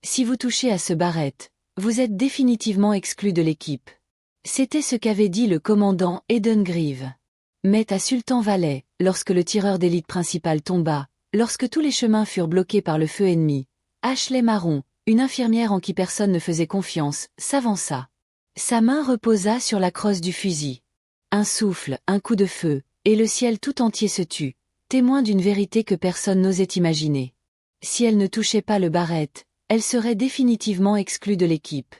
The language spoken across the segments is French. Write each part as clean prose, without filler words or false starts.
Si vous touchez à ce barrette, vous êtes définitivement exclu de l'équipe. C'était ce qu'avait dit le commandant Eden Grieve. Mais à Sultan Valley, lorsque le tireur d'élite principal tomba, lorsque tous les chemins furent bloqués par le feu ennemi, Ashley Marron, une infirmière en qui personne ne faisait confiance, s'avança. Sa main reposa sur la crosse du fusil. Un souffle, un coup de feu, et le ciel tout entier se tut, témoin d'une vérité que personne n'osait imaginer. Si elle ne touchait pas le barrette, elle serait définitivement exclue de l'équipe.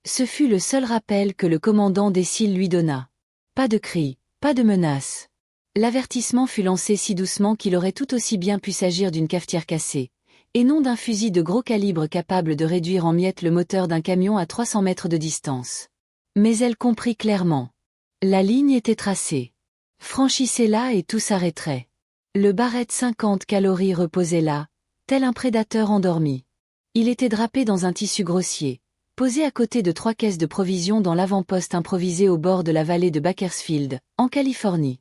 Ce fut le seul rappel que le commandant des Cils lui donna. Pas de cris, pas de menaces. L'avertissement fut lancé si doucement qu'il aurait tout aussi bien pu s'agir d'une cafetière cassée, et non d'un fusil de gros calibre capable de réduire en miettes le moteur d'un camion à 300 mètres de distance. Mais elle comprit clairement. La ligne était tracée. Franchissez-la et tout s'arrêterait. Le barrette 50 calories reposait là, tel un prédateur endormi. Il était drapé dans un tissu grossier, posé à côté de 3 caisses de provisions dans l'avant-poste improvisé au bord de la vallée de Bakersfield, en Californie.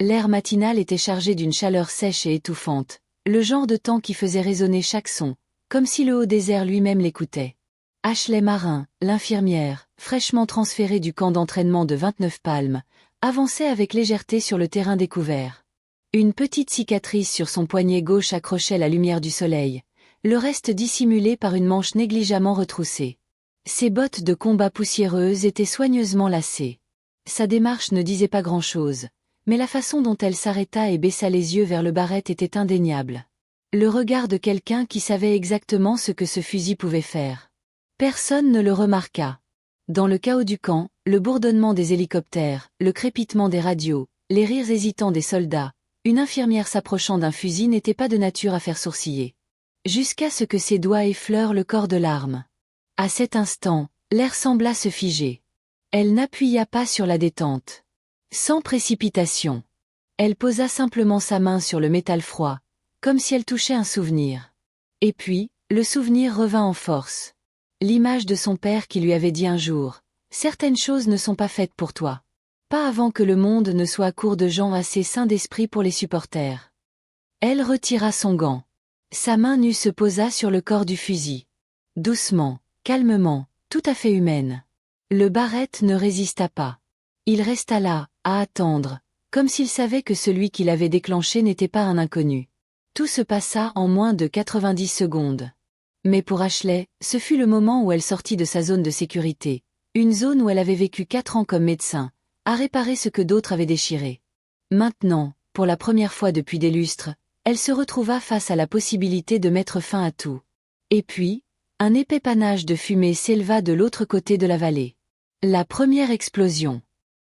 L'air matinal était chargé d'une chaleur sèche et étouffante, le genre de temps qui faisait résonner chaque son, comme si le haut désert lui-même l'écoutait. Ashley Marin, l'infirmière, fraîchement transférée du camp d'entraînement de 29 Palmes, avançait avec légèreté sur le terrain découvert. Une petite cicatrice sur son poignet gauche accrochait la lumière du soleil, le reste dissimulé par une manche négligemment retroussée. Ses bottes de combat poussiéreuses étaient soigneusement lacées. Sa démarche ne disait pas grand-chose, mais la façon dont elle s'arrêta et baissa les yeux vers le barrette était indéniable. Le regard de quelqu'un qui savait exactement ce que ce fusil pouvait faire. Personne ne le remarqua. Dans le chaos du camp, le bourdonnement des hélicoptères, le crépitement des radios, les rires hésitants des soldats, une infirmière s'approchant d'un fusil n'était pas de nature à faire sourciller. Jusqu'à ce que ses doigts effleurent le corps de l'arme. À cet instant, l'air sembla se figer. Elle n'appuya pas sur la détente. Sans précipitation. Elle posa simplement sa main sur le métal froid, comme si elle touchait un souvenir. Et puis, le souvenir revint en force. L'image de son père qui lui avait dit un jour, « Certaines choses ne sont pas faites pour toi. Pas avant que le monde ne soit à court de gens assez sains d'esprit pour les supporters. » Elle retira son gant. Sa main nue se posa sur le corps du fusil. Doucement, calmement, tout à fait humaine. Le barrette ne résista pas. Il resta là, à attendre, comme s'il savait que celui qui l'avait déclenché n'était pas un inconnu. Tout se passa en moins de 90 secondes. Mais pour Ashley, ce fut le moment où elle sortit de sa zone de sécurité, une zone où elle avait vécu 4 ans comme médecin, à réparer ce que d'autres avaient déchiré. Maintenant, pour la première fois depuis des lustres, elle se retrouva face à la possibilité de mettre fin à tout. Et puis, un épais panache de fumée s'éleva de l'autre côté de la vallée. La première explosion.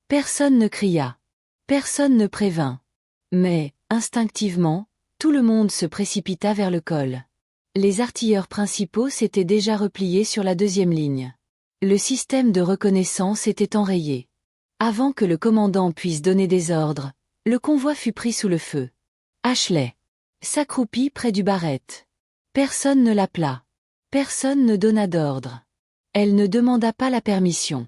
Personne ne cria. Personne ne prévint. Mais, instinctivement, tout le monde se précipita vers le col. Les artilleurs principaux s'étaient déjà repliés sur la deuxième ligne. Le système de reconnaissance était enrayé. Avant que le commandant puisse donner des ordres, le convoi fut pris sous le feu. Ashley s'accroupit près du barrette. Personne ne l'appela. Personne ne donna d'ordre. Elle ne demanda pas la permission.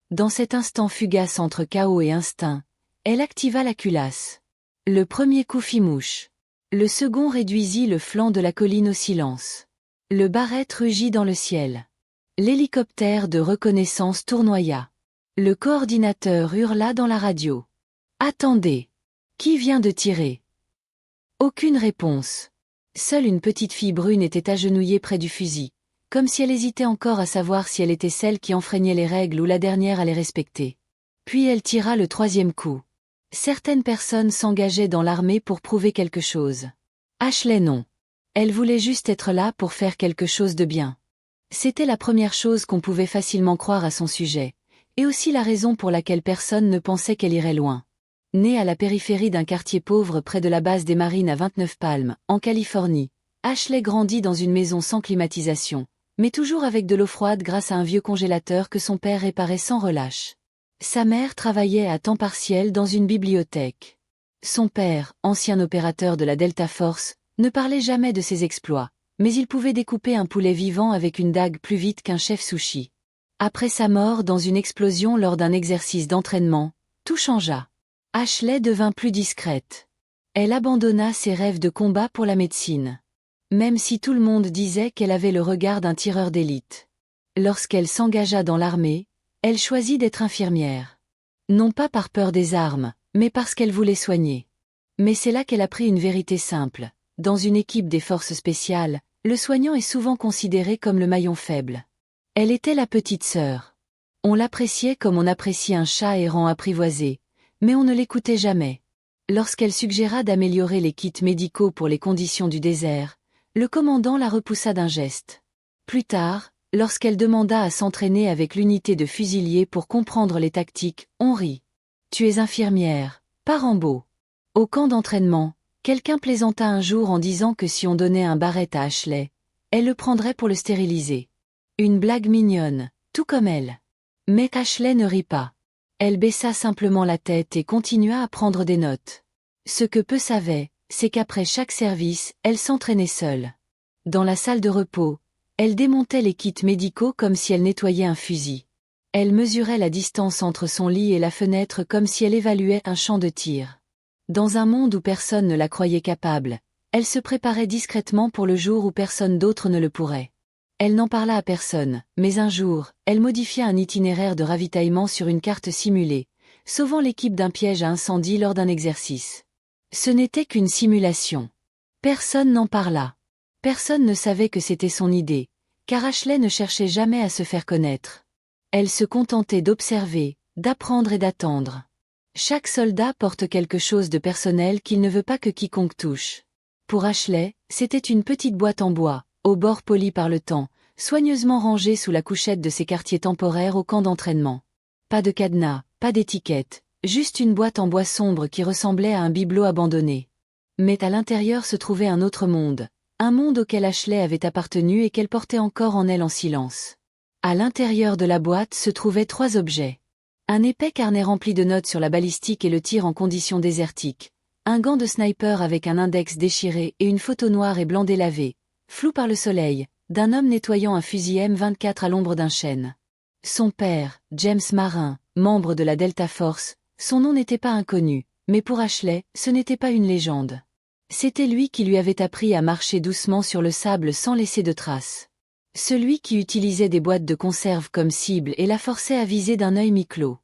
Dans cet instant fugace entre chaos et instinct, elle activa la culasse. Le premier coup fit mouche. Le second réduisit le flanc de la colline au silence. Le barrette rugit dans le ciel. L'hélicoptère de reconnaissance tournoya. Le coordinateur hurla dans la radio. « Attendez! Qui vient de tirer ?» Aucune réponse. Seule une petite fille brune était agenouillée près du fusil, comme si elle hésitait encore à savoir si elle était celle qui enfreignait les règles ou la dernière à les respecter. Puis elle tira le troisième coup. Certaines personnes s'engageaient dans l'armée pour prouver quelque chose. Ashley non. Elle voulait juste être là pour faire quelque chose de bien. C'était la première chose qu'on pouvait facilement croire à son sujet, et aussi la raison pour laquelle personne ne pensait qu'elle irait loin. Née à la périphérie d'un quartier pauvre près de la base des Marines à 29 Palmes, en Californie, Ashley grandit dans une maison sans climatisation, mais toujours avec de l'eau froide grâce à un vieux congélateur que son père réparait sans relâche. Sa mère travaillait à temps partiel dans une bibliothèque. Son père, ancien opérateur de la Delta Force, ne parlait jamais de ses exploits, mais il pouvait découper un poulet vivant avec une dague plus vite qu'un chef sushi. Après sa mort dans une explosion lors d'un exercice d'entraînement, tout changea. Ashley devint plus discrète. Elle abandonna ses rêves de combat pour la médecine. même si tout le monde disait qu'elle avait le regard d'un tireur d'élite. Lorsqu'elle s'engagea dans l'armée, elle choisit d'être infirmière. Non pas par peur des armes, mais parce qu'elle voulait soigner. Mais c'est là qu'elle apprit une vérité simple. Dans une équipe des forces spéciales, le soignant est souvent considéré comme le maillon faible. Elle était la petite sœur. On l'appréciait comme on apprécie un chat errant apprivoisé, mais on ne l'écoutait jamais. Lorsqu'elle suggéra d'améliorer les kits médicaux pour les conditions du désert, le commandant la repoussa d'un geste. Plus tard, lorsqu'elle demanda à s'entraîner avec l'unité de fusiliers pour comprendre les tactiques, on rit. « Tu es infirmière, pas Rambo. » Au camp d'entraînement, quelqu'un plaisanta un jour en disant que si on donnait un barrette à Ashley, elle le prendrait pour le stériliser. Une blague mignonne, tout comme elle. Mais Ashley ne rit pas. Elle baissa simplement la tête et continua à prendre des notes. Ce que peu savaient, c'est qu'après chaque service, elle s'entraînait seule. Dans la salle de repos, elle démontait les kits médicaux comme si elle nettoyait un fusil. Elle mesurait la distance entre son lit et la fenêtre comme si elle évaluait un champ de tir. Dans un monde où personne ne la croyait capable, elle se préparait discrètement pour le jour où personne d'autre ne le pourrait. Elle n'en parla à personne, mais un jour, elle modifia un itinéraire de ravitaillement sur une carte simulée, sauvant l'équipe d'un piège à incendie lors d'un exercice. Ce n'était qu'une simulation. Personne n'en parla. Personne ne savait que c'était son idée, car Ashley ne cherchait jamais à se faire connaître. Elle se contentait d'observer, d'apprendre et d'attendre. Chaque soldat porte quelque chose de personnel qu'il ne veut pas que quiconque touche. Pour Ashley, c'était une petite boîte en bois, aux bords polis par le temps, soigneusement rangée sous la couchette de ses quartiers temporaires au camp d'entraînement. Pas de cadenas, pas d'étiquette, juste une boîte en bois sombre qui ressemblait à un bibelot abandonné. Mais à l'intérieur se trouvait un autre monde, un monde auquel Ashley avait appartenu et qu'elle portait encore en elle en silence. À l'intérieur de la boîte se trouvaient 3 objets. Un épais carnet rempli de notes sur la balistique et le tir en conditions désertiques, un gant de sniper avec un index déchiré et une photo noire et blanc délavée, floue par le soleil, d'un homme nettoyant un fusil M24 à l'ombre d'un chêne. Son père, James Marin, membre de la Delta Force, son nom n'était pas inconnu, mais pour Ashley, ce n'était pas une légende. C'était lui qui lui avait appris à marcher doucement sur le sable sans laisser de traces. Celui qui utilisait des boîtes de conserve comme cible et la forçait à viser d'un œil mi-clos.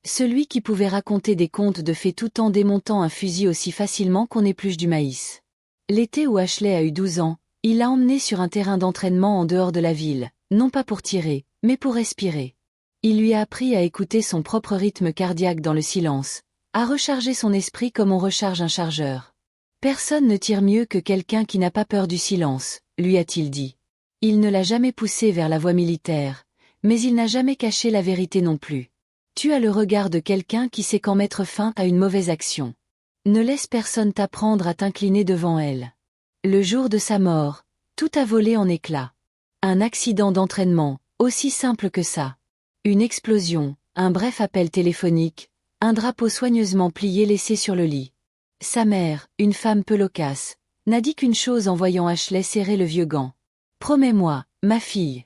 Celui qui pouvait raconter des contes de fées tout en démontant un fusil aussi facilement qu'on épluche du maïs. L'été où Ashley a eu 12 ans, il l'a emmenée sur un terrain d'entraînement en dehors de la ville, non pas pour tirer, mais pour respirer. Il lui a appris à écouter son propre rythme cardiaque dans le silence, à recharger son esprit comme on recharge un chargeur. Personne ne tire mieux que quelqu'un qui n'a pas peur du silence, lui a-t-il dit. Il ne l'a jamais poussé vers la voie militaire, mais il n'a jamais caché la vérité non plus. Tu as le regard de quelqu'un qui sait quand mettre fin à une mauvaise action. Ne laisse personne t'apprendre à t'incliner devant elle. Le jour de sa mort, tout a volé en éclats. Un accident d'entraînement, aussi simple que ça. Une explosion, un bref appel téléphonique, un drapeau soigneusement plié laissé sur le lit. Sa mère, une femme peu loquace, n'a dit qu'une chose en voyant Ashley serrer le vieux gant. Promets-moi, ma fille.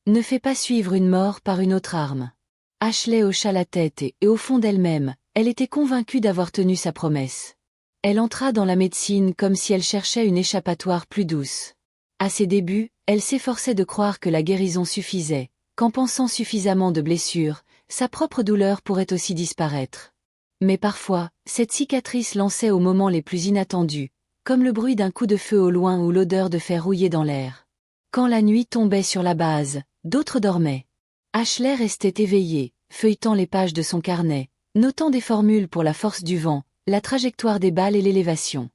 Ne fais pas suivre une mort par une autre arme. Ashley hocha la tête et au fond d'elle-même, elle était convaincue d'avoir tenu sa promesse. Elle entra dans la médecine comme si elle cherchait une échappatoire plus douce. À ses débuts, elle s'efforçait de croire que la guérison suffisait, qu'en pensant suffisamment de blessures, sa propre douleur pourrait aussi disparaître. Mais parfois, cette cicatrice lançait aux moments les plus inattendus, comme le bruit d'un coup de feu au loin ou l'odeur de fer rouillé dans l'air. Quand la nuit tombait sur la base, d'autres dormaient. Ashley restait éveillée, feuilletant les pages de son carnet, notant des formules pour la force du vent, la trajectoire des balles et l'élévation.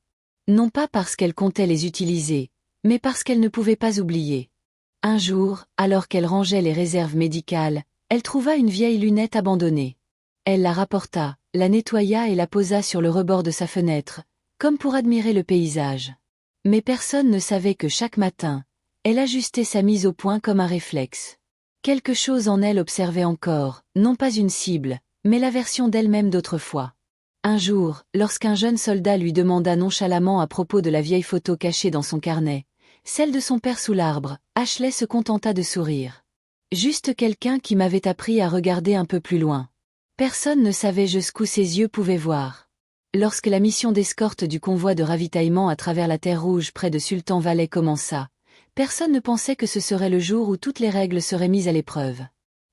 Non pas parce qu'elle comptait les utiliser, mais parce qu'elle ne pouvait pas oublier. Un jour, alors qu'elle rangeait les réserves médicales, elle trouva une vieille lunette abandonnée. Elle la rapporta, la nettoya et la posa sur le rebord de sa fenêtre, comme pour admirer le paysage. Mais personne ne savait que chaque matin, elle ajustait sa mise au point comme un réflexe. Quelque chose en elle observait encore, non pas une cible, mais la version d'elle-même d'autrefois. Un jour, lorsqu'un jeune soldat lui demanda nonchalamment à propos de la vieille photo cachée dans son carnet, celle de son père sous l'arbre, Ashley se contenta de sourire. Juste quelqu'un qui m'avait appris à regarder un peu plus loin. Personne ne savait jusqu'où ses yeux pouvaient voir. Lorsque la mission d'escorte du convoi de ravitaillement à travers la Terre Rouge près de Sultan Valley commença, personne ne pensait que ce serait le jour où toutes les règles seraient mises à l'épreuve.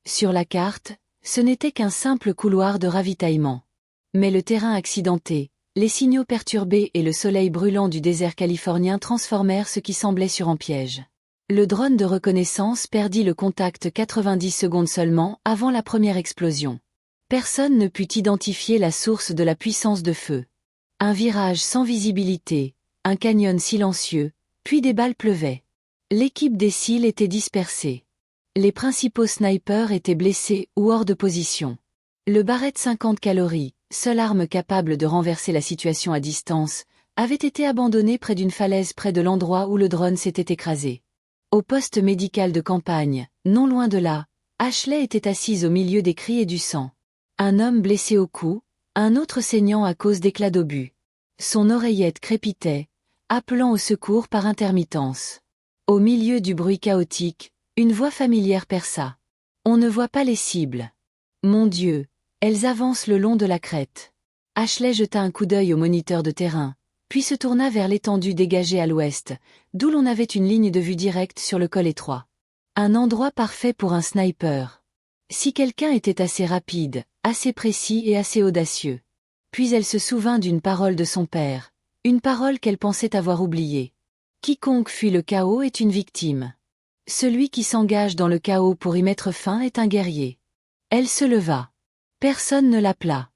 Sur la carte, ce n'était qu'un simple couloir de ravitaillement. Mais le terrain accidenté, les signaux perturbés et le soleil brûlant du désert californien transformèrent ce qui semblait sur en piège. Le drone de reconnaissance perdit le contact 90 secondes seulement avant la première explosion. Personne ne put identifier la source de la puissance de feu. Un virage sans visibilité, un canyon silencieux, puis des balles pleuvaient. L'équipe des SEAL était dispersée. Les principaux snipers étaient blessés ou hors de position. Le Barrett 50 calories, seule arme capable de renverser la situation à distance, avait été abandonné près d'une falaise près de l'endroit où le drone s'était écrasé. Au poste médical de campagne, non loin de là, Ashley était assise au milieu des cris et du sang. Un homme blessé au cou, un autre saignant à cause d'éclats d'obus. Son oreillette crépitait, appelant au secours par intermittence. Au milieu du bruit chaotique, une voix familière perça. On ne voit pas les cibles. Mon Dieu, elles avancent le long de la crête. Ashley jeta un coup d'œil au moniteur de terrain, puis se tourna vers l'étendue dégagée à l'ouest, d'où l'on avait une ligne de vue directe sur le col étroit. Un endroit parfait pour un sniper. Si quelqu'un était assez rapide, assez précis et assez audacieux. Puis elle se souvint d'une parole de son père, une parole qu'elle pensait avoir oubliée. Quiconque fuit le chaos est une victime. Celui qui s'engage dans le chaos pour y mettre fin est un guerrier. Elle se leva. Personne ne l'appela.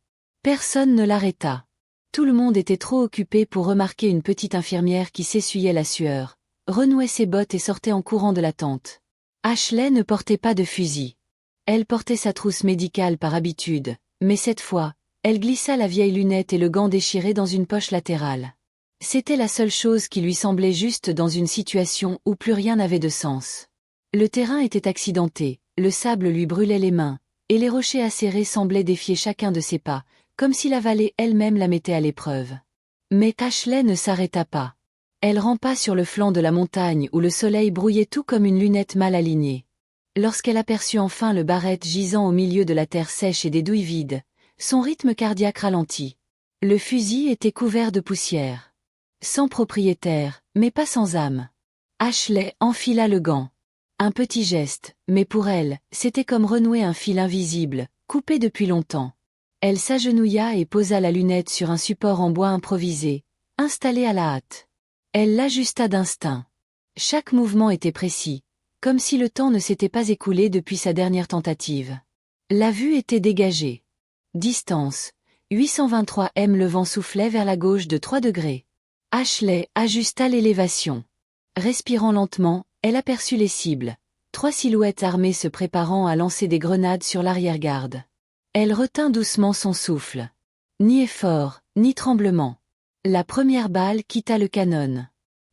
Personne ne l'arrêta. Tout le monde était trop occupé pour remarquer une petite infirmière qui s'essuyait la sueur, renouait ses bottes et sortait en courant de la tente. Ashley ne portait pas de fusil. Elle portait sa trousse médicale par habitude, mais cette fois, elle glissa la vieille lunette et le gant déchiré dans une poche latérale. C'était la seule chose qui lui semblait juste dans une situation où plus rien n'avait de sens. Le terrain était accidenté, le sable lui brûlait les mains, et les rochers acérés semblaient défier chacun de ses pas, comme si la vallée elle-même la mettait à l'épreuve. Mais Ashley ne s'arrêta pas. Elle rampa sur le flanc de la montagne où le soleil brouillait tout comme une lunette mal alignée. Lorsqu'elle aperçut enfin le Barrett gisant au milieu de la terre sèche et des douilles vides, son rythme cardiaque ralentit. Le fusil était couvert de poussière. Sans propriétaire, mais pas sans âme. Ashley enfila le gant. Un petit geste, mais pour elle, c'était comme renouer un fil invisible, coupé depuis longtemps. Elle s'agenouilla et posa la lunette sur un support en bois improvisé, installé à la hâte. Elle l'ajusta d'instinct. Chaque mouvement était précis, comme si le temps ne s'était pas écoulé depuis sa dernière tentative. La vue était dégagée. Distance, 823 m. Le vent soufflait vers la gauche de 3 degrés. Ashley ajusta l'élévation. Respirant lentement, elle aperçut les cibles. 3 silhouettes armées se préparant à lancer des grenades sur l'arrière-garde. Elle retint doucement son souffle. Ni effort, ni tremblement. La première balle quitta le canon.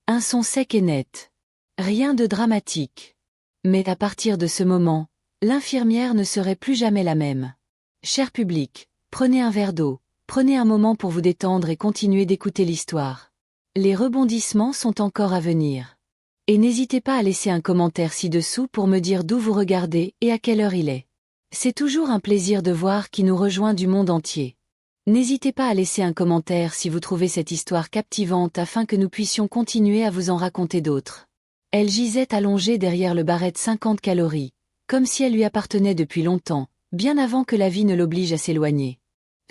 Un son sec et net. Rien de dramatique. Mais à partir de ce moment, l'infirmière ne serait plus jamais la même. Cher public, prenez un verre d'eau, prenez un moment pour vous détendre et continuez d'écouter l'histoire. Les rebondissements sont encore à venir. Et n'hésitez pas à laisser un commentaire ci-dessous pour me dire d'où vous regardez et à quelle heure il est. C'est toujours un plaisir de voir qui nous rejoint du monde entier. N'hésitez pas à laisser un commentaire si vous trouvez cette histoire captivante afin que nous puissions continuer à vous en raconter d'autres. Elle gisait allongée derrière le Barrett 50 calories, comme si elle lui appartenait depuis longtemps, bien avant que la vie ne l'oblige à s'éloigner.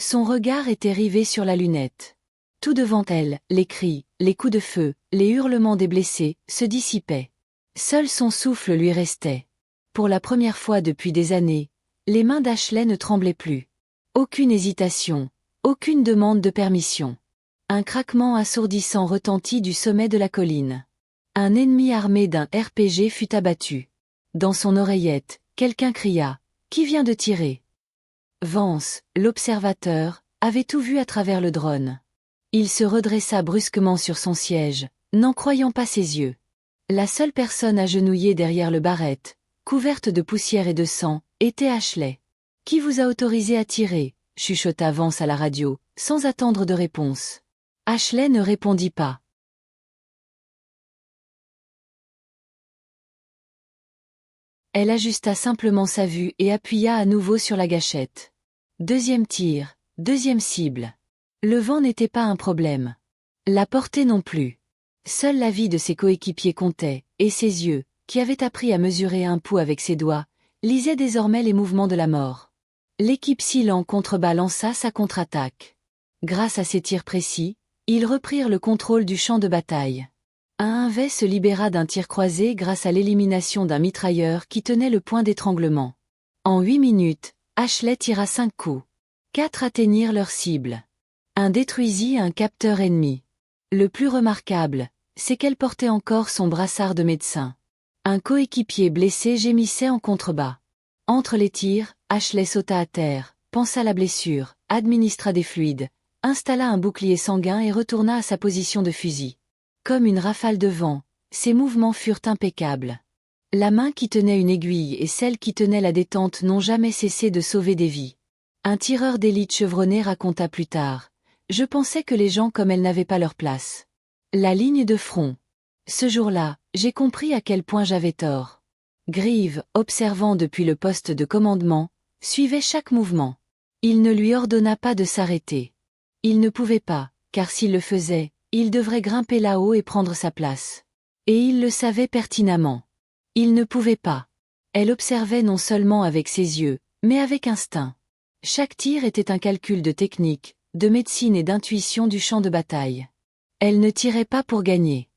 Son regard était rivé sur la lunette. Tout devant elle, les cris, les coups de feu, les hurlements des blessés, se dissipaient. Seul son souffle lui restait. Pour la première fois depuis des années, les mains d'Ashley ne tremblaient plus. Aucune hésitation, aucune demande de permission. Un craquement assourdissant retentit du sommet de la colline. Un ennemi armé d'un RPG fut abattu. Dans son oreillette, quelqu'un cria « Qui vient de tirer ?» Vance, l'observateur, avait tout vu à travers le drone. Il se redressa brusquement sur son siège, n'en croyant pas ses yeux. La seule personne agenouillée derrière le Barrett, couverte de poussière et de sang, était Ashley. « Qui vous a autorisé à tirer ?» chuchota Vance à la radio, sans attendre de réponse. Ashley ne répondit pas. Elle ajusta simplement sa vue et appuya à nouveau sur la gâchette. Deuxième tir, deuxième cible. Le vent n'était pas un problème. La portée non plus. Seule la vie de ses coéquipiers comptait, et ses yeux, qui avaient appris à mesurer un pouls avec ses doigts, lisaient désormais les mouvements de la mort. L'équipe Seal en contrebas lança sa contre-attaque. Grâce à ses tirs précis, ils reprirent le contrôle du champ de bataille. Un V se libéra d'un tir croisé grâce à l'élimination d'un mitrailleur qui tenait le point d'étranglement. En 8 minutes, Ashley tira 5 coups. 4 atteignirent leur cible. Un détruisit un capteur ennemi. Le plus remarquable, c'est qu'elle portait encore son brassard de médecin. Un coéquipier blessé gémissait en contrebas. Entre les tirs, Ashley sauta à terre, pansa la blessure, administra des fluides, installa un bouclier sanguin et retourna à sa position de fusil. Comme une rafale de vent, ses mouvements furent impeccables. La main qui tenait une aiguille et celle qui tenait la détente n'ont jamais cessé de sauver des vies. Un tireur d'élite chevronné raconta plus tard. Je pensais que les gens comme elle n'avaient pas leur place. La ligne de front. Ce jour-là, j'ai compris à quel point j'avais tort. Grieve, observant depuis le poste de commandement, suivait chaque mouvement. Il ne lui ordonna pas de s'arrêter. Il ne pouvait pas, car s'il le faisait, il devrait grimper là-haut et prendre sa place. Et il le savait pertinemment. Il ne pouvait pas. Elle observait non seulement avec ses yeux, mais avec instinct. Chaque tir était un calcul de technique, de médecine et d'intuition du champ de bataille. Elle ne tirait pas pour gagner.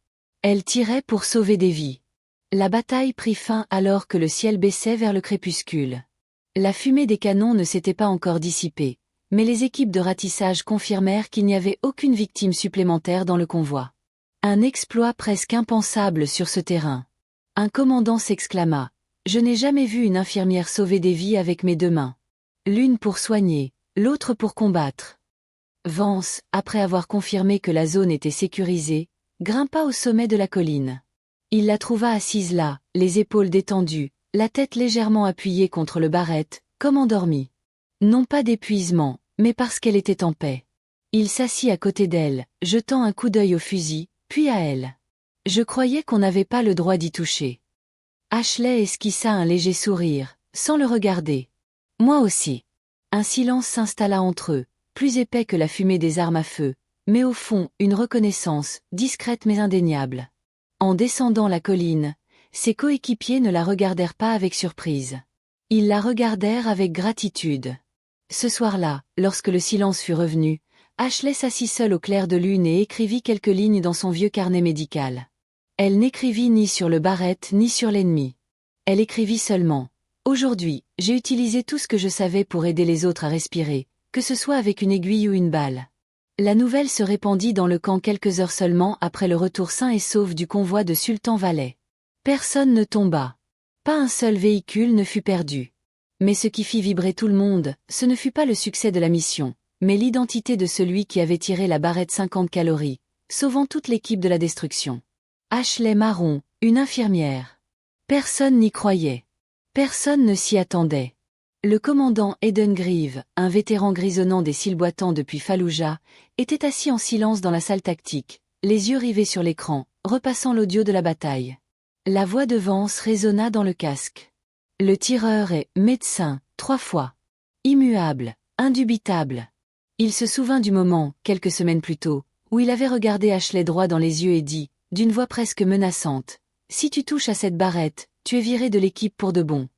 Elle tirait pour sauver des vies. La bataille prit fin alors que le ciel baissait vers le crépuscule. La fumée des canons ne s'était pas encore dissipée, mais les équipes de ratissage confirmèrent qu'il n'y avait aucune victime supplémentaire dans le convoi. Un exploit presque impensable sur ce terrain. Un commandant s'exclama. Je n'ai jamais vu une infirmière sauver des vies avec mes 2 mains. L'une pour soigner, l'autre pour combattre. Vance, après avoir confirmé que la zone était sécurisée, grimpa au sommet de la colline. Il la trouva assise là, les épaules détendues, la tête légèrement appuyée contre le barrette, comme endormie. Non pas d'épuisement, mais parce qu'elle était en paix. Il s'assit à côté d'elle, jetant un coup d'œil au fusil, puis à elle. Je croyais qu'on n'avait pas le droit d'y toucher. Ashley esquissa un léger sourire, sans le regarder. Moi aussi. Un silence s'installa entre eux, plus épais que la fumée des armes à feu, mais au fond, une reconnaissance, discrète mais indéniable. En descendant la colline, ses coéquipiers ne la regardèrent pas avec surprise. Ils la regardèrent avec gratitude. Ce soir-là, lorsque le silence fut revenu, Ashley s'assit seule au clair de lune et écrivit quelques lignes dans son vieux carnet médical. Elle n'écrivit ni sur le barrette ni sur l'ennemi. Elle écrivit seulement. Aujourd'hui, j'ai utilisé tout ce que je savais pour aider les autres à respirer, que ce soit avec une aiguille ou une balle. La nouvelle se répandit dans le camp quelques heures seulement après le retour sain et sauf du convoi de Sultan Valais. Personne ne tomba. Pas un seul véhicule ne fut perdu. Mais ce qui fit vibrer tout le monde, ce ne fut pas le succès de la mission, mais l'identité de celui qui avait tiré la barrette 50 calories, sauvant toute l'équipe de la destruction. Ashley Marron, une infirmière. Personne n'y croyait. Personne ne s'y attendait. Le commandant Eden Grieve, un vétéran grisonnant des cils boitants depuis Fallujah, était assis en silence dans la salle tactique, les yeux rivés sur l'écran, repassant l'audio de la bataille. La voix de Vance résonna dans le casque. Le tireur est médecin, 3 fois. Immuable, indubitable. Il se souvint du moment, quelques semaines plus tôt, où il avait regardé Ashley droit dans les yeux et dit, d'une voix presque menaçante, « Si tu touches à cette barrette, tu es viré de l'équipe pour de bon. »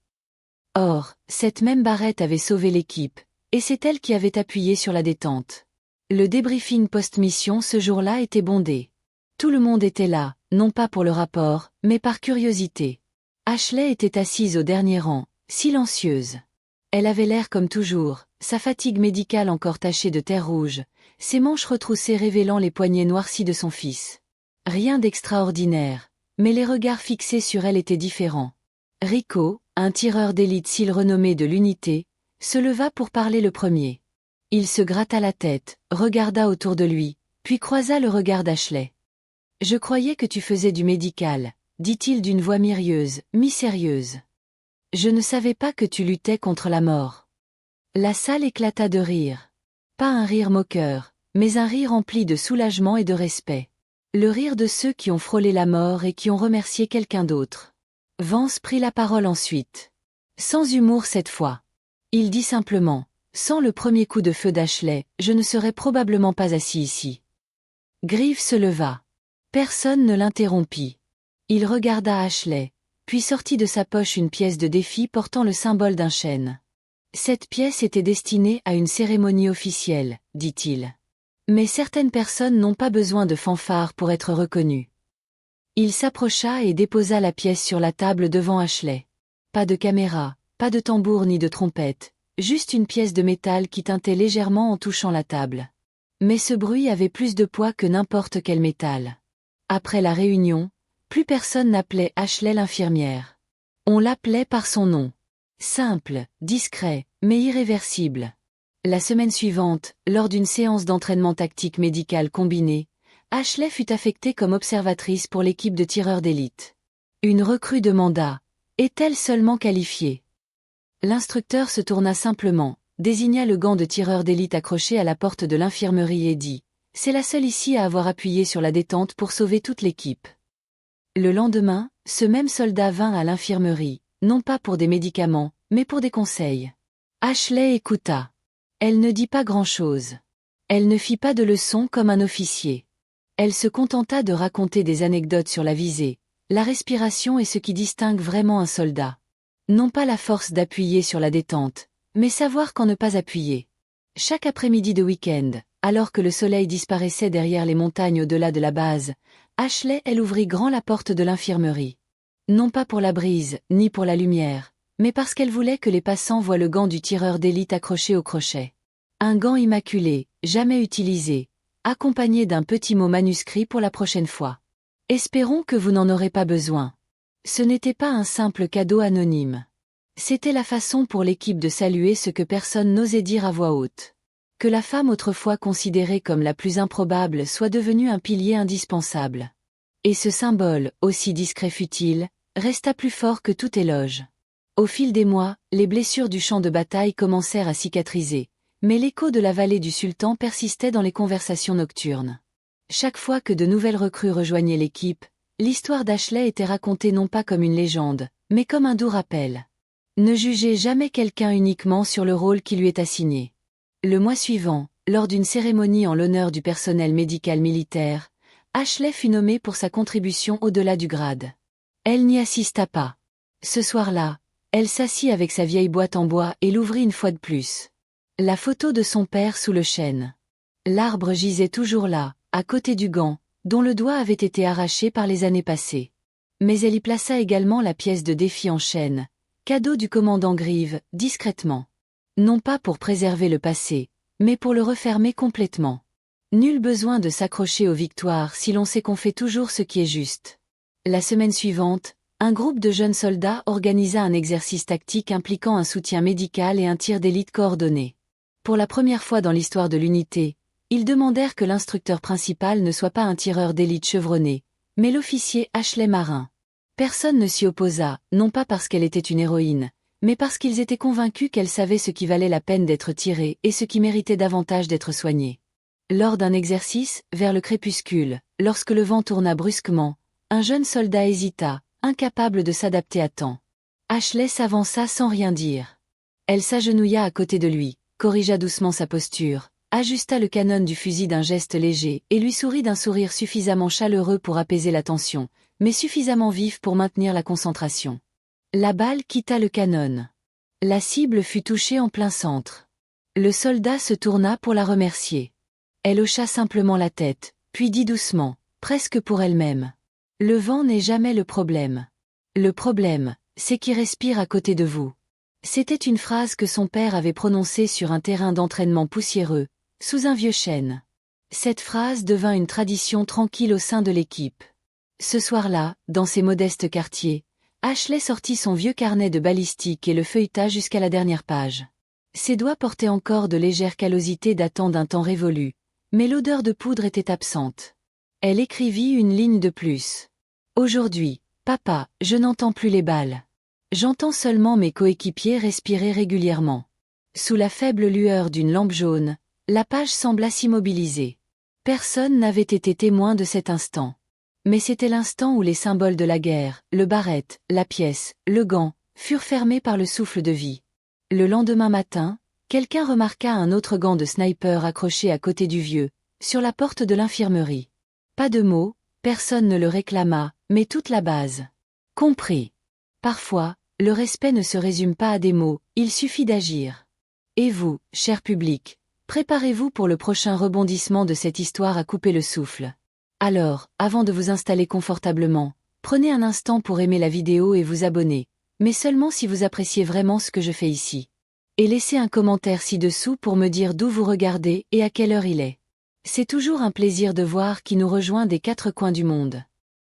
Or, cette même barrette avait sauvé l'équipe, et c'est elle qui avait appuyé sur la détente. Le débriefing post-mission ce jour-là était bondé. Tout le monde était là, non pas pour le rapport, mais par curiosité. Ashley était assise au dernier rang, silencieuse. Elle avait l'air comme toujours, sa fatigue médicale encore tachée de terre rouge, ses manches retroussées révélant les poignets noircis de son fils. Rien d'extraordinaire, mais les regards fixés sur elle étaient différents. Rico, un tireur d'élite s'il renommé de l'unité, se leva pour parler le premier. Il se gratta la tête, regarda autour de lui, puis croisa le regard d'Ashley. « Je croyais que tu faisais du médical, » dit-il d'une voix myrieuse, mi-sérieuse. « Je ne savais pas que tu luttais contre la mort. » La salle éclata de rire. Pas un rire moqueur, mais un rire empli de soulagement et de respect. Le rire de ceux qui ont frôlé la mort et qui ont remercié quelqu'un d'autre. Vance prit la parole ensuite. Sans humour cette fois. Il dit simplement, Sans le premier coup de feu d'Ashley, je ne serais probablement pas assis ici. Greaves se leva. Personne ne l'interrompit. Il regarda Ashley, puis sortit de sa poche une pièce de défi portant le symbole d'un chêne. Cette pièce était destinée à une cérémonie officielle, dit-il. Mais certaines personnes n'ont pas besoin de fanfare pour être reconnues. Il s'approcha et déposa la pièce sur la table devant Ashley. Pas de caméra, pas de tambour ni de trompette, juste une pièce de métal qui tintait légèrement en touchant la table. Mais ce bruit avait plus de poids que n'importe quel métal. Après la réunion, plus personne n'appelait Ashley l'infirmière. On l'appelait par son nom. Simple, discret, mais irréversible. La semaine suivante, lors d'une séance d'entraînement tactique médical combiné, Ashley fut affectée comme observatrice pour l'équipe de tireurs d'élite. Une recrue demanda « Est-elle seulement qualifiée ?» L'instructeur se tourna simplement, désigna le gant de tireur d'élite accroché à la porte de l'infirmerie et dit « C'est la seule ici à avoir appuyé sur la détente pour sauver toute l'équipe. » Le lendemain, ce même soldat vint à l'infirmerie, non pas pour des médicaments, mais pour des conseils. Ashley écouta. Elle ne dit pas grand-chose. Elle ne fit pas de leçons comme un officier. Elle se contenta de raconter des anecdotes sur la visée, la respiration et ce qui distingue vraiment un soldat. Non pas la force d'appuyer sur la détente, mais savoir quand ne pas appuyer. Chaque après-midi de week-end, alors que le soleil disparaissait derrière les montagnes au-delà de la base, Ashley elle ouvrit grand la porte de l'infirmerie. Non pas pour la brise, ni pour la lumière, mais parce qu'elle voulait que les passants voient le gant du tireur d'élite accroché au crochet. Un gant immaculé, jamais utilisé, accompagné d'un petit mot manuscrit pour la prochaine fois. Espérons que vous n'en aurez pas besoin. Ce n'était pas un simple cadeau anonyme. C'était la façon pour l'équipe de saluer ce que personne n'osait dire à voix haute. Que la femme autrefois considérée comme la plus improbable soit devenue un pilier indispensable. Et ce symbole, aussi discret fut-il, resta plus fort que tout éloge. Au fil des mois, les blessures du champ de bataille commencèrent à cicatriser, mais l'écho de la vallée du Sultan persistait dans les conversations nocturnes. Chaque fois que de nouvelles recrues rejoignaient l'équipe, l'histoire d'Ashley était racontée non pas comme une légende, mais comme un doux rappel. Ne jugez jamais quelqu'un uniquement sur le rôle qui lui est assigné. Le mois suivant, lors d'une cérémonie en l'honneur du personnel médical militaire, Ashley fut nommée pour sa contribution au-delà du grade. Elle n'y assista pas. Ce soir-là, elle s'assit avec sa vieille boîte en bois et l'ouvrit une fois de plus. La photo de son père sous le chêne. L'arbre gisait toujours là, à côté du gant, dont le doigt avait été arraché par les années passées. Mais elle y plaça également la pièce de défi en chêne, cadeau du commandant Greaves, discrètement. Non pas pour préserver le passé, mais pour le refermer complètement. Nul besoin de s'accrocher aux victoires si l'on sait qu'on fait toujours ce qui est juste. La semaine suivante, un groupe de jeunes soldats organisa un exercice tactique impliquant un soutien médical et un tir d'élite coordonné. Pour la première fois dans l'histoire de l'unité, ils demandèrent que l'instructeur principal ne soit pas un tireur d'élite chevronné, mais l'officier Ashley Marin. Personne ne s'y opposa, non pas parce qu'elle était une héroïne, mais parce qu'ils étaient convaincus qu'elle savait ce qui valait la peine d'être tirée et ce qui méritait davantage d'être soigné. Lors d'un exercice, vers le crépuscule, lorsque le vent tourna brusquement, un jeune soldat hésita, incapable de s'adapter à temps. Ashley s'avança sans rien dire. Elle s'agenouilla à côté de lui, corrigea doucement sa posture, ajusta le canon du fusil d'un geste léger et lui sourit d'un sourire suffisamment chaleureux pour apaiser la tension, mais suffisamment vif pour maintenir la concentration. La balle quitta le canon. La cible fut touchée en plein centre. Le soldat se tourna pour la remercier. Elle hocha simplement la tête, puis dit doucement, presque pour elle-même. Le vent n'est jamais le problème. Le problème, c'est qui respire à côté de vous. C'était une phrase que son père avait prononcée sur un terrain d'entraînement poussiéreux, sous un vieux chêne. Cette phrase devint une tradition tranquille au sein de l'équipe. Ce soir-là, dans ses modestes quartiers, Ashley sortit son vieux carnet de balistique et le feuilleta jusqu'à la dernière page. Ses doigts portaient encore de légères callosités datant d'un temps révolu, mais l'odeur de poudre était absente. Elle écrivit une ligne de plus. Aujourd'hui, papa, je n'entends plus les balles. J'entends seulement mes coéquipiers respirer régulièrement. Sous la faible lueur d'une lampe jaune, la page sembla s'immobiliser. Personne n'avait été témoin de cet instant. Mais c'était l'instant où les symboles de la guerre, le barrette, la pièce, le gant, furent fermés par le souffle de vie. Le lendemain matin, Quelqu'un remarqua un autre gant de sniper accroché à côté du vieux, sur la porte de l'infirmerie. Pas de mots, personne ne le réclama, mais toute la base. Compris. Parfois, le respect ne se résume pas à des mots, il suffit d'agir. Et vous, cher public, préparez-vous pour le prochain rebondissement de cette histoire à couper le souffle. Alors, avant de vous installer confortablement, prenez un instant pour aimer la vidéo et vous abonner, mais seulement si vous appréciez vraiment ce que je fais ici. Et laissez un commentaire ci-dessous pour me dire d'où vous regardez et à quelle heure il est. C'est toujours un plaisir de voir qui nous rejoint des quatre coins du monde.